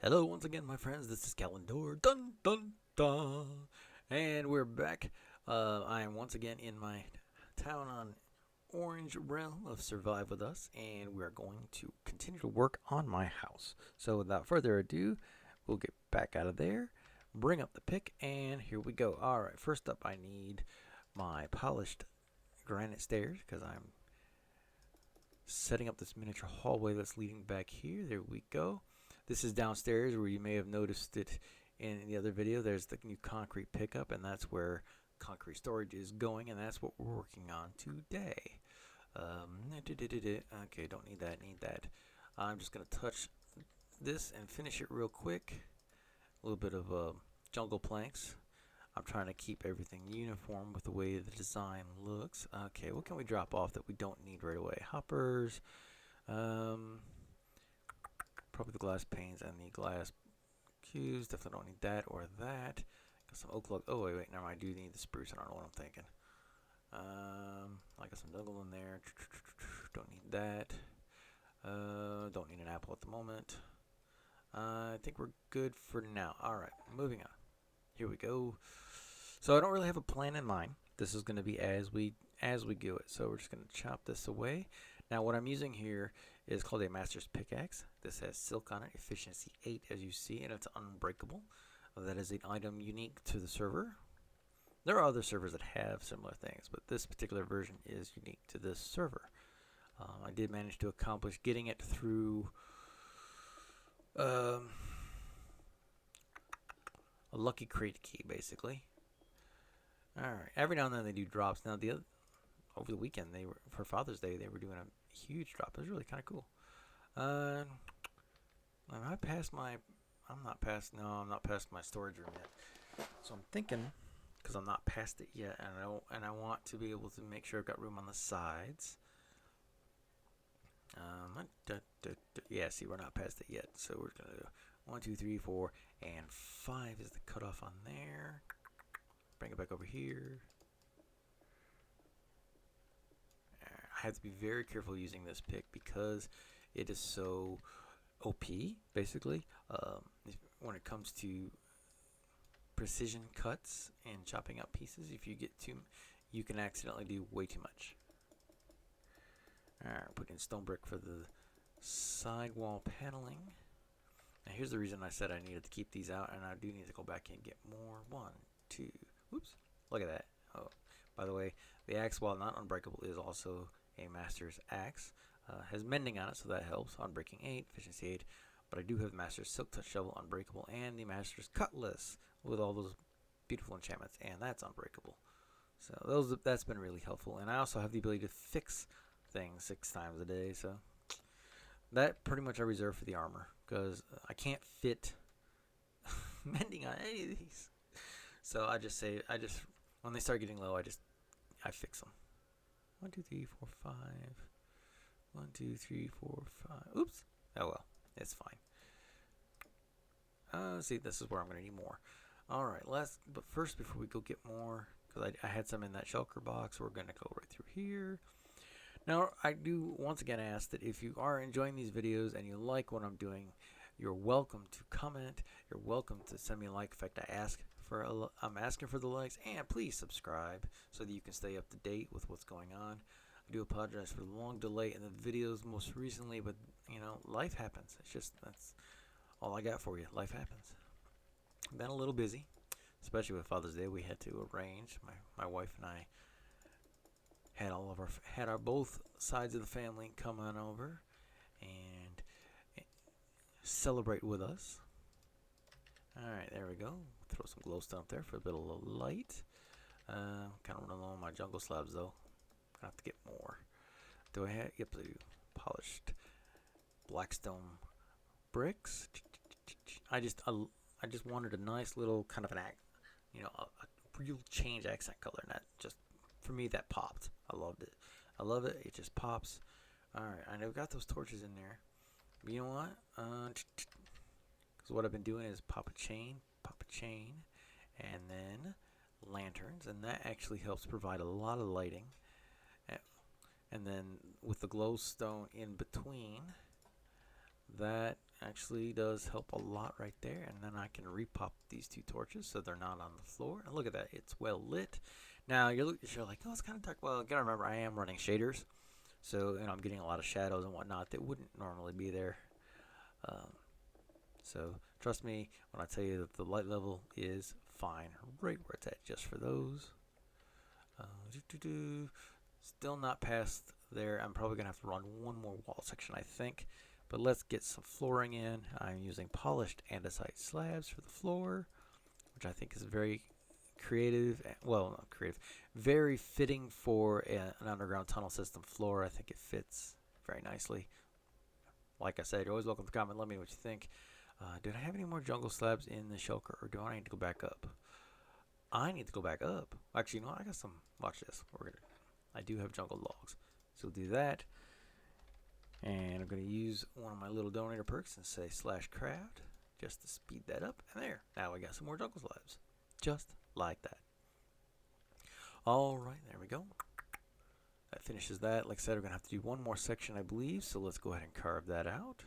Hello once again, my friends. This is Calendar. Dun dun dun, and we're back. I am once again in my town on Orange realm of Survive with Us, and we're going to continue to work on my house. So, without further ado, we'll get back out of there, bring up the pick, and here we go. All right. First up, I need my polished granite stairs because I'm setting up this miniature hallway that's leading back here. There we go. This is downstairs where you may have noticed it in the other video. There's the new concrete pickup, and that's where concrete storage is going, and that's what we're working on today. Okay, don't need that, need that. I'm just going to touch this and finish it real quick. A little bit of jungle planks. I'm trying to keep everything uniform with the way the design looks. Okay, what can we drop off that we don't need right away? Hoppers. Um, Probably the glass panes and the glass cubes. Definitely don't need that or that. Got some oak log. Oh, wait, never mind. I do need the spruce. I don't know what I'm thinking. I got some jungle in there. Don't need that. Don't need an apple at the moment. I think we're good for now. Alright, moving on. Here we go. So I don't really have a plan in mind. This is going to be as we do it. So we're just going to chop this away. Now what I'm using here is called a master's pickaxe. This has silk on it, efficiency 8 as you see, and it's unbreakable. That is an item unique to the server. There are other servers that have similar things, but this particular version is unique to this server. I did manage to accomplish getting it through a lucky crate key, basically. Alright, every now and then they do drops. Now, over the weekend, for Father's Day, they were doing a huge drop. It was really kind of cool. Am I past my... I'm not past my storage room yet. So I'm thinking, because I'm not past it yet, and I want to be able to make sure I've got room on the sides. Yeah, see, we're not past it yet. So we're going to do 1, 2, 3, 4, and 5 is the cutoff on there. Bring it back over here. I have to be very careful using this pick because it is so OP, basically. When it comes to precision cuts and chopping up pieces, if you get too, you can accidentally do way too much. Alright, put in stone brick for the sidewall paneling. Now here's the reason I said I needed to keep these out, and I do need to go back and get more. 1, 2, whoops, look at that. Oh, by the way, the axe, while not unbreakable, is also a master's axe. Has mending on it, so that helps. Unbreaking 8, efficiency 8. But I do have master's silk touch shovel unbreakable, and the master's cutlass with all those beautiful enchantments, and that's unbreakable. So that's been really helpful. And I also have the ability to fix things 6 times a day, so that pretty much I reserve for the armor, because I can't fit mending on any of these. So I just when they start getting low, I fix them. 1, 2, 3, 4, 5. 1, 2, 3, 4, 5. Oops. Oh well, it's fine. See, this is where I'm gonna need more. All right, but first, before we go get more, because I had some in that shulker box, we're gonna go right through here. Now, I do once again ask that if you are enjoying these videos and you like what I'm doing, you're welcome to comment. You're welcome to send me a like. In fact, I'm asking for the likes, and please subscribe so that you can stay up to date with what's going on. I do apologize for the long delay in the videos most recently, but life happens. That's all I got for you. Life happens. I've been a little busy, especially with Father's Day. We had to arrange. My wife and I had our both sides of the family come on over and celebrate with us. All right, there we go. Throw some glowstone up there for a bit of light. Kind of running low on my jungle slabs though. Gonna have to get more. Do I have? Yep, I do. Polished blackstone bricks. I just wanted a nice little kind of a real change accent color, and that just for me that popped. I loved it. I love it. It just pops. All right, I know got those torches in there. But you know what? Because what I've been doing is pop a chain, and then lanterns, and that actually helps provide a lot of lighting. And then with the glowstone in between, that actually does help a lot right there. And then I can repop these two torches so they're not on the floor. And look at that, it's well lit. Now you're like, oh, it's kind of dark. Well, you gotta remember, I am running shaders, so I'm getting a lot of shadows and whatnot that wouldn't normally be there. So trust me when I tell you that the light level is fine, right where it's at, just for those. Still not past there. I'm probably gonna have to run one more wall section, I think. But let's get some flooring in. I'm using polished andesite slabs for the floor, which I think is very creative. Well, not creative, very fitting for an underground tunnel system floor. I think it fits very nicely. Like I said, you're always welcome to comment. Let me know what you think. Did I have any more jungle slabs in the shulker, or do I need to go back up? I need to go back up. Actually, you know what? I got some. Watch this. I do have jungle logs, so we'll do that. And I'm going to use one of my little donator perks and say /craft just to speed that up. And there. Now we got some more jungle slabs. Just like that. Alright, there we go. That finishes that. Like I said, we're going to have to do one more section, I believe. So let's go ahead and carve that out.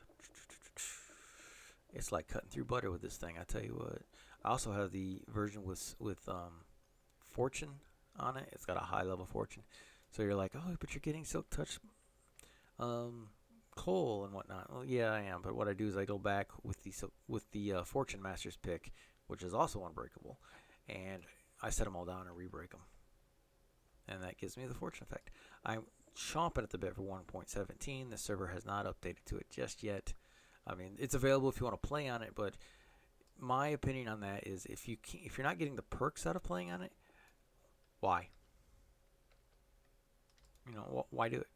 It's like cutting through butter with this thing, I tell you what. I also have the version with fortune on it. It's got a high level fortune. So you're like, oh, but you're getting silk touch coal and whatnot. Well, yeah, I am. But what I do is I go back with the Fortune Masters pick, which is also unbreakable, and I set them all down and re-break them, and that gives me the fortune effect. I'm chomping at the bit for 1.17. The server has not updated to it just yet. I mean, it's available if you want to play on it, but my opinion on that is if you're not getting the perks out of playing on it, why? Why do it?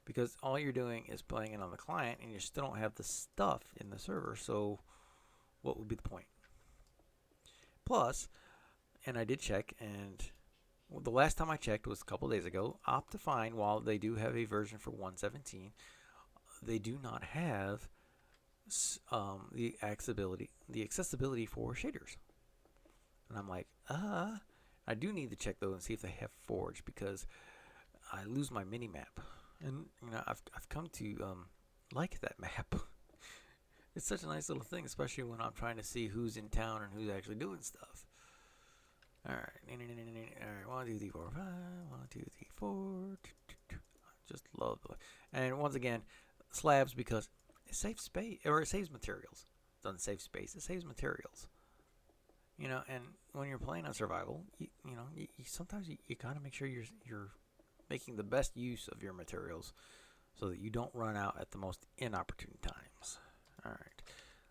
Because all you're doing is playing it on the client, and you still don't have the stuff in the server. So, what would be the point? Plus, and I did check, and the last time I checked was a couple days ago. Optifine, while they do have a version for 1.17, they do not have the accessibility for shaders. And I'm like, I do need to check those and see if they have Forge, because I lose my mini map. And I've come to like that map. It's such a nice little thing, especially when I'm trying to see who's in town and who's actually doing stuff. All right, 1, 2, 3, 4, 5. 1, 2, 3, 4. Just love the way. And once again, slabs, because it saves space, or it saves materials. It doesn't save space; it saves materials. And when you're playing on survival, you sometimes you gotta make sure you're making the best use of your materials so that you don't run out at the most inopportune times. Alright,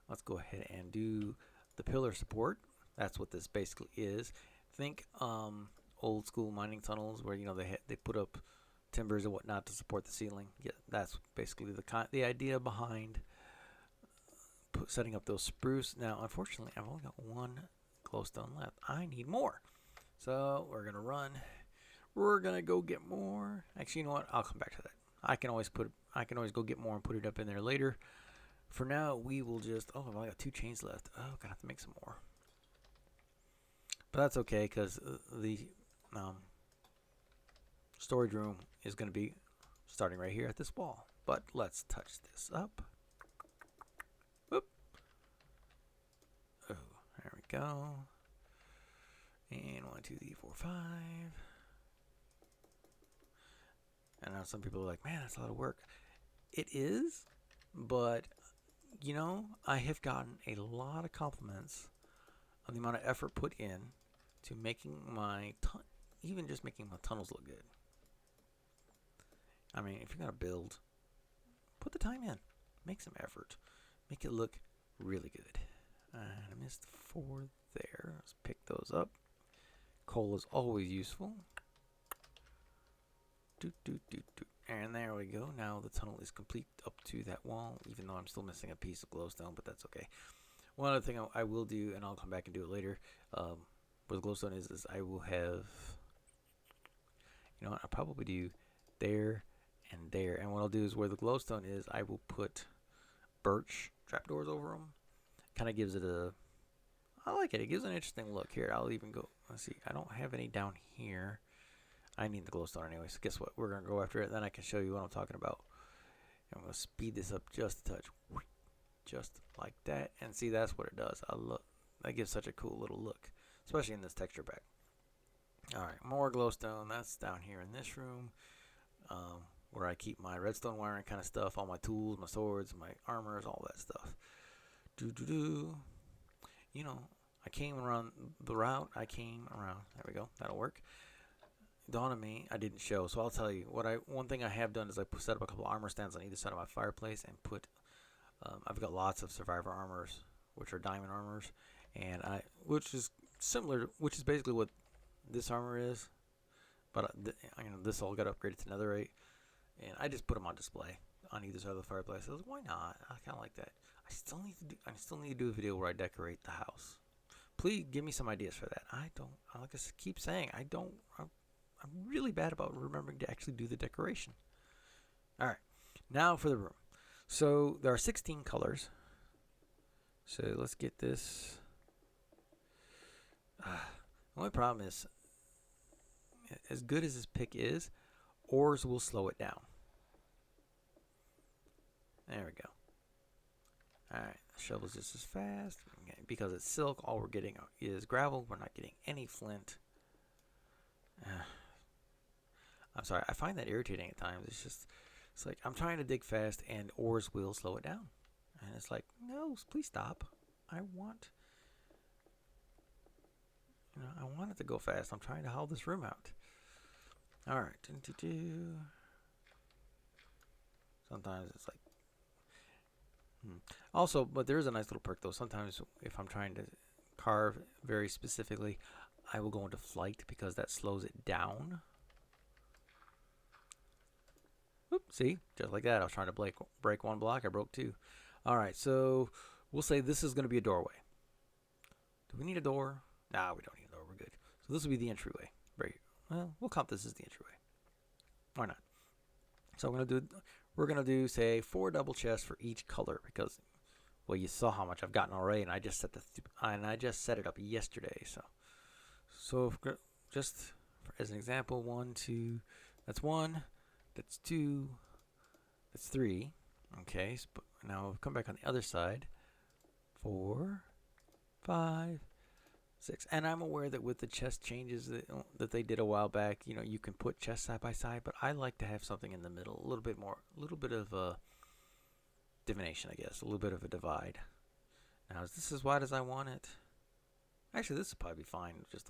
let's go ahead and do the pillar support. That's what this basically is. Think old school mining tunnels where they put up timbers and whatnot to support the ceiling. Yeah, that's basically the idea behind setting up those spruce. Now, unfortunately, I've only got one glowstone left. I need more. So we're gonna run. We're gonna go get more. Actually, you know what? I'll come back to that. I can always go get more and put it up in there later. For now, we will just. Oh, I've only got 2 chains left. Oh, gonna have to make some more. But that's okay, because the storage room is gonna be starting right here at this wall. But let's touch this up. Whoop. Oh, there we go. And 1, 2, 3, 4, 5. And now some people are like, man, that's a lot of work. It is, but I have gotten a lot of compliments on the amount of effort put in to making even just making my tunnels look good. I mean, if you're gonna build, put the time in, make some effort, make it look really good. And I missed 4 there. Let's pick those up. Coal is always useful. And there we go. Now the tunnel is complete up to that wall, even though I'm still missing a piece of glowstone, but that's okay. One other thing I will do, and I'll come back and do it later, where the glowstone is I will have, I'll probably do there and there. And what I'll do is where the glowstone is, I will put birch trapdoors over them. Kind of gives it I like it. It gives an interesting look. Here, I'll even go, let's see, I don't have any down here. I need the glowstone anyway, so guess what? We're going to go after it, then I can show you what I'm talking about. I'm going to speed this up just a touch. just like that. And see, that's what it does. I look, that gives such a cool little look, especially in this texture pack. All right, more glowstone. That's down here in this room, where I keep my redstone wiring kind of stuff, all my tools, my swords, my armors, all that stuff. You know, I came around the route. I came around. There we go. That'll work. Dawn on me, I didn't show, so I'll tell you what. One thing I have done is I set up a couple armor stands on either side of my fireplace and put. I've got lots of survivor armors, which are diamond armors, and which is similar, which is basically what this armor is, but this all got upgraded to netherite, and I just put them on display on either side of the fireplace. I was like, why not? I kind of like that. I still need to do a video where I decorate the house. Please give me some ideas for that. I don't. Like I keep saying, I don't. I'm really bad about remembering to actually do the decoration. All right, now for the room. So there are 16 colors. So let's get this. The only problem is, as good as this pick is, ores will slow it down. There we go. Alright, the shovel's just as fast. Because it's silk, all we're getting is gravel. We're not getting any flint. I'm sorry, I find that irritating at times. It's like I'm trying to dig fast and ores will slow it down. And it's like, no, please stop. I want it to go fast. I'm trying to haul this room out. Alright. Sometimes it's like Also, but there is a nice little perk though. Sometimes if I'm trying to carve very specifically, I will go into flight because that slows it down. Oop, see? Just like that. I was trying to break one block. I broke two. Alright, so we'll say this is going to be a doorway. Do we need a door? Nah, we don't need a door. We're good. So this will be the entryway. Well, we'll count this as the entryway. Why not? So we're going to do, say, 4 double chests for each color because, well, you saw how much I've gotten already, and I just set it up yesterday. So just as an example, 1, 2, that's 1, that's 2, that's 3. Okay, so now come back on the other side. 4, 5, 6. And I'm aware that with the chest changes that they did a while back, you can put chests side by side, but I like to have something in the middle, a little bit of a divination, I guess, a little bit of a divide. Now, is this as wide as I want it? Actually, this would probably be fine, just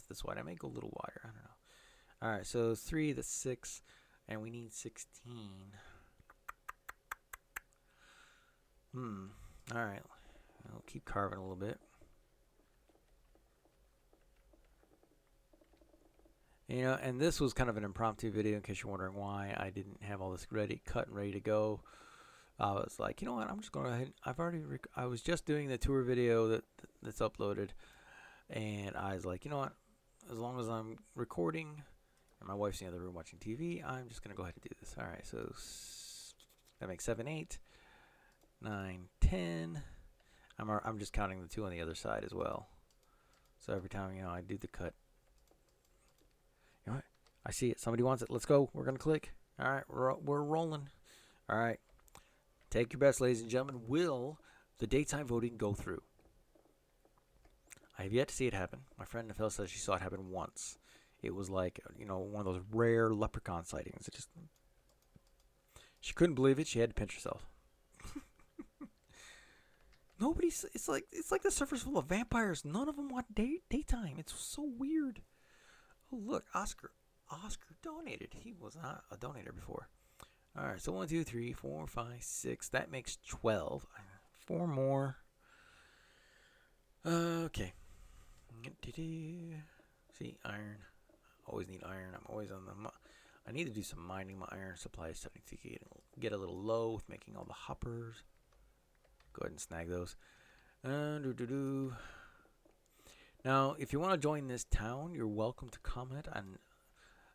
this wide. I may go a little wider, I don't know. All right, so 3, that's 6, and we need 16. All right, I'll keep carving a little bit. And this was kind of an impromptu video in case you're wondering why I didn't have all this cut and ready to go. I was like, you know what, I'm just going to go ahead. I was just doing the tour video that's uploaded, and I was like, you know what, as long as I'm recording and my wife's in the other room watching TV, I'm just going to go ahead and do this. All right, so that makes 7, 8, 9, 10. I'm just counting the 2 on the other side as well. So every time, I do the cut. I see it. Somebody wants it. Let's go. We're going to click. All right. We're rolling. All right. Take your bets, ladies and gentlemen. Will the daytime voting go through? I have yet to see it happen. My friend Nafel says she saw it happen once. It was like, one of those rare leprechaun sightings. She couldn't believe it. She had to pinch herself. It's like the server's full of vampires. None of them want daytime. It's so weird. Oh, look, Oscar donated. He was not a donator before. All right, so 1, 2, 3, 4, 5, 6. That makes 12. 4 more. Okay. See, iron. Always need iron. I'm always on I need to do some mining. My iron supply is starting to get a little low with making all the hoppers. Go ahead and snag those. Now, if you want to join this town, you're welcome to comment on.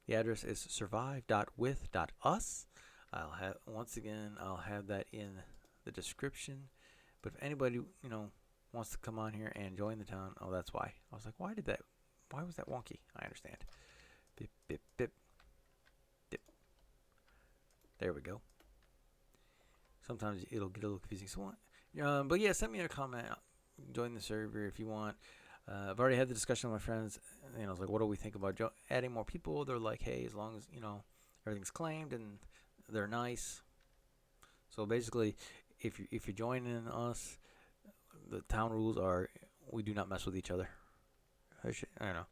The address is survive.with.us. I'll have that in the description. But if anybody, wants to come on here and join the town, oh, that's why. I was like, why was that wonky? I understand. Bip, bip, bip, dip. There we go. Sometimes it'll get a little confusing. So But yeah, send me a comment. Join the server if you want. I've already had the discussion with my friends. You know, it's like, what do we think about adding more people? They're like, hey, as long as everything's claimed and they're nice. So basically, if you're joining us, the town rules are we do not mess with each other. I don't know.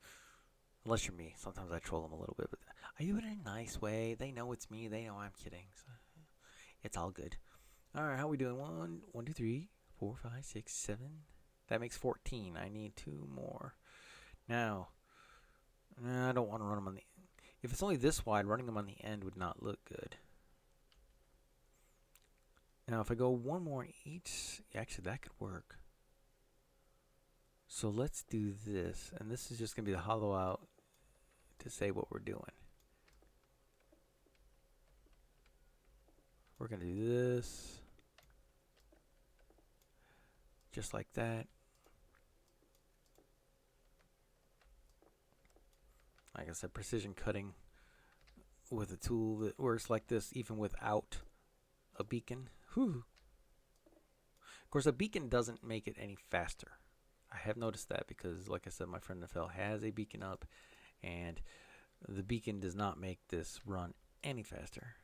Unless you're me. Sometimes I troll them a little bit, but I do it in a nice way. They know it's me. They know I'm kidding. So it's all good. All right, how we doing? 1, 2, 3, 4, 5, 6, 7. That makes 14. I need 2 more. Now, I don't want to run them on the. If it's only this wide, running them on the end would not look good. Now, if I go 1 more each, actually that could work. So let's do this, and this is just gonna be the hollow out to say what we're doing. We're gonna do this, just like that. Like I said, precision cutting with a tool that works like this even without a beacon. Whew. Of course, a beacon doesn't make it any faster. I have noticed that because, like I said, my friend NFL has a beacon up, and the beacon does not make this run any faster.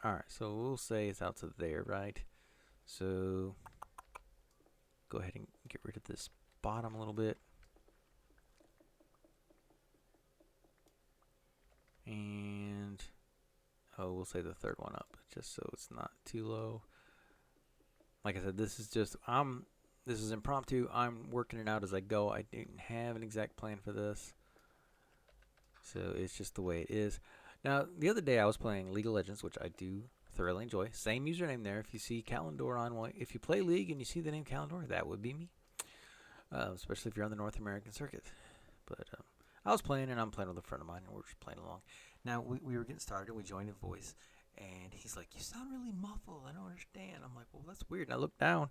Alright, so we'll say it's out to there, right? So go ahead and get rid of this bottom a little bit. And we'll say the third one up just so it's not too low. Like I said, this is just this is impromptu. I'm working it out as I go. I didn't have an exact plan for this, so it's just the way it is. Now, the other day I was playing League of Legends, which I do thoroughly enjoy. Same username there. If you see Calendor on one, if you play League and you see the name Calendor, that would be me. Especially if you're on the North American circuit. But I was playing, and I'm playing with a friend of mine, and we're just playing along. Now, we were getting started, and we joined in voice, and he's like, you sound really muffled. I don't understand. I'm like, well, that's weird. And I looked down.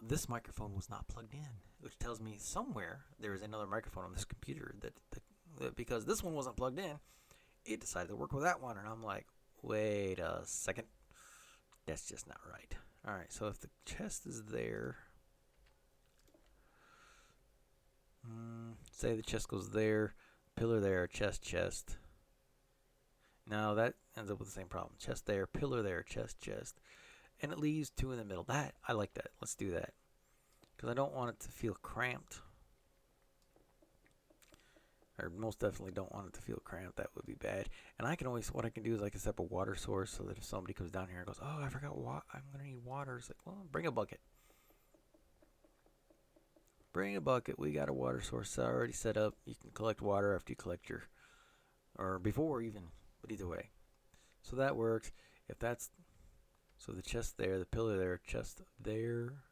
This microphone was not plugged in, which tells me somewhere there is another microphone on this computer that because this one wasn't plugged in, it decided to work with that one. And I'm like, wait a second. That's just not right. All right, so if the chest is there, say the chest goes there, pillar there, chest. Now that ends up with the same problem. Chest there, pillar there, chest. And it leaves 2 in the middle. That, I like that. Let's do that. Because I don't want it to feel cramped. Or most definitely don't want it to feel cramped. That would be bad. And I can always, what I can do is I can set up a water source so that if somebody comes down here and goes, oh, I forgot I'm going to need water. It's like, well, bring a bucket. Bring a bucket. We got a water source already set up. You can collect water after you collect your, or before even, but either way. So that works. If that's, so the chest there, the pillar there, chest there,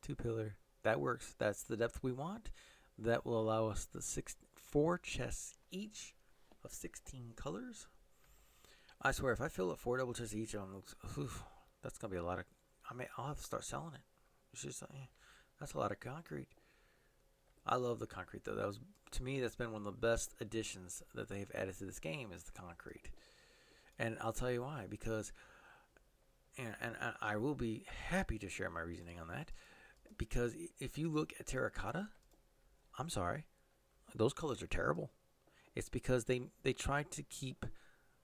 2 pillar. That works. That's the depth we want. That will allow us the 4 chests each of 16 colors. I swear, if I fill up 4 double chests each, that's gonna be a lot of. I'll have to start selling it. It's just that's a lot of concrete. I love the concrete though. That was, to me, that's been one of the best additions that they've added to this game is the concrete. And I'll tell you why. Because, and I will be happy to share my reasoning on that. Because if you look at terracotta, I'm sorry, those colors are terrible. It's because they tried to keep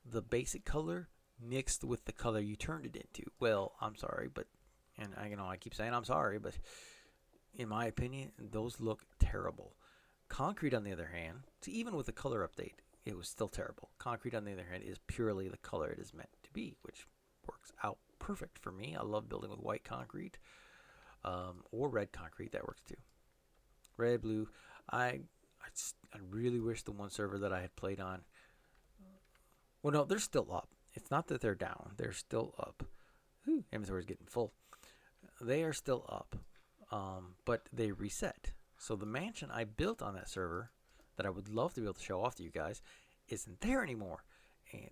the basic color mixed with the color you turned it into. Well, I'm sorry, but, and I keep saying I'm sorry, but in my opinion, those look terrible. Concrete, on the other hand, even with the color update, it was still terrible. Concrete, on the other hand, is purely the color it is meant to be, which works out perfect for me. I love building with white concrete, or red concrete. That works too. Red, blue. I really wish the one server that I had played on. Well, no, they're still up. It's not that they're down. They're still up. Inventory is getting full. They are still up, but they reset. So the mansion I built on that server that I would love to be able to show off to you guys isn't there anymore. And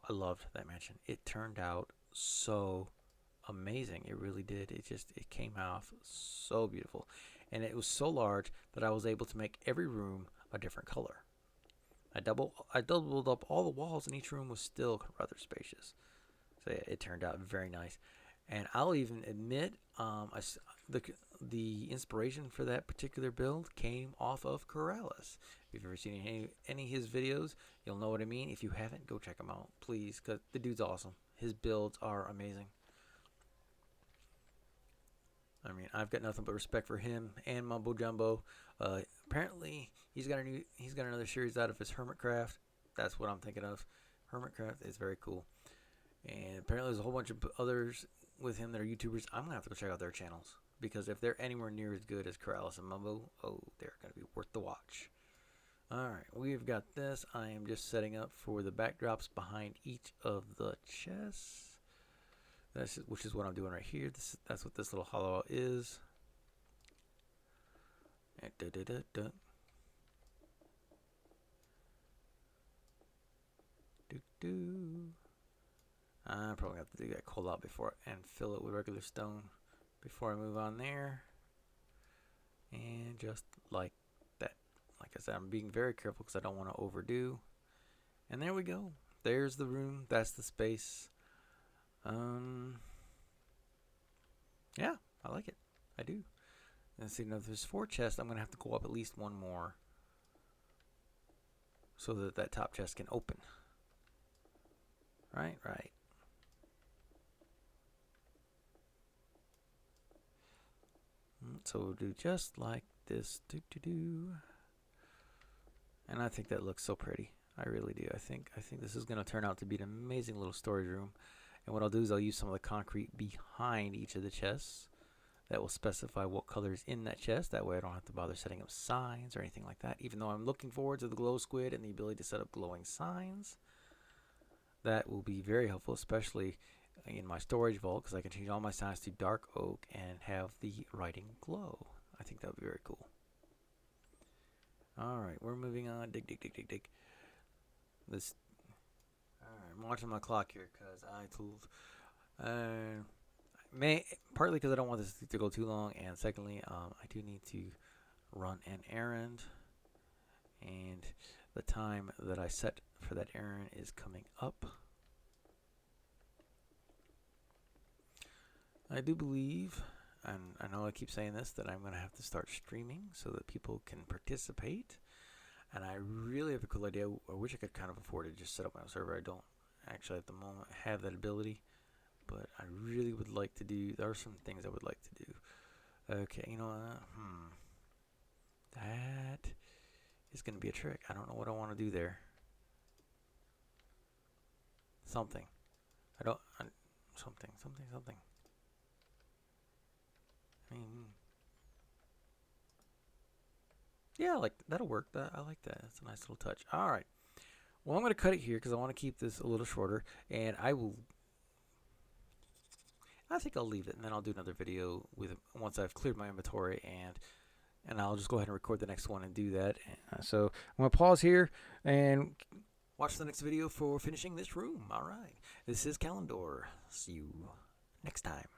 I loved that mansion. It turned out so amazing. It really did. It came off so beautiful. And it was so large that I was able to make every room a different color. I doubled up all the walls, and each room was still rather spacious. So yeah, it turned out very nice. And I'll even admit, the the inspiration for that particular build came off of Corrales. If you've ever seen any of his videos, you'll know what I mean. If you haven't, go check him out, please, because the dude's awesome. His builds are amazing. I mean, I've got nothing but respect for him and Mumbo Jumbo. Apparently, he's got another series out of his Hermitcraft. That's what I'm thinking of. Hermitcraft is very cool. And apparently, there's a whole bunch of others with him that are YouTubers. I'm gonna have to go check out their channels because if they're anywhere near as good as Corrales and Mumbo, oh, they're gonna be worth the watch. All right, we've got this. I am just setting up for the backdrops behind each of the chests. Which is what I'm doing right here. That's what this little hollow is. And I'm probably have to do that cold out before and fill it with regular stone before I move on there. And just like that. Like I said, I'm being very careful because I don't want to overdo. And there we go. There's the room. That's the space. Yeah, I like it. I do. And see, now if there's 4 chests, I'm going to have to go up at least one more so that that top chest can open. Right. So we'll do just like this. And I think that looks so pretty. I really do. I think this is going to turn out to be an amazing little storage room. And what I'll do is I'll use some of the concrete behind each of the chests that will specify what color is in that chest. That way I don't have to bother setting up signs or anything like that. Even though I'm looking forward to the glow squid and the ability to set up glowing signs. That will be very helpful, especially in my storage vault, because I can change all my signs to dark oak and have the writing glow. I think that would be very cool. Alright, we're moving on. Dig. This. Alright, I'm watching my clock here because I told. Partly because I don't want this to go too long, and secondly, I do need to run an errand, and the time that I set for that errand is coming up. I do believe, and I know I keep saying this, that I'm going to have to start streaming so that people can participate. And I really have a cool idea. I wish I could kind of afford to just set up my own server. I don't actually at the moment have that ability, but I really would like to do. There are some things I would like to do. Okay, you know what? That is going to be a trick. I don't know what I want to do there. Something. Something. I mean, yeah, like that'll work. I like that. That's a nice little touch. All right. Well, I'm going to cut it here because I want to keep this a little shorter, and I think I'll leave it, and then I'll do another video once I've cleared my inventory, and I'll just go ahead and record the next one and do that. So I'm going to pause here and watch the next video for finishing this room. All right. This is Calendor. See you next time.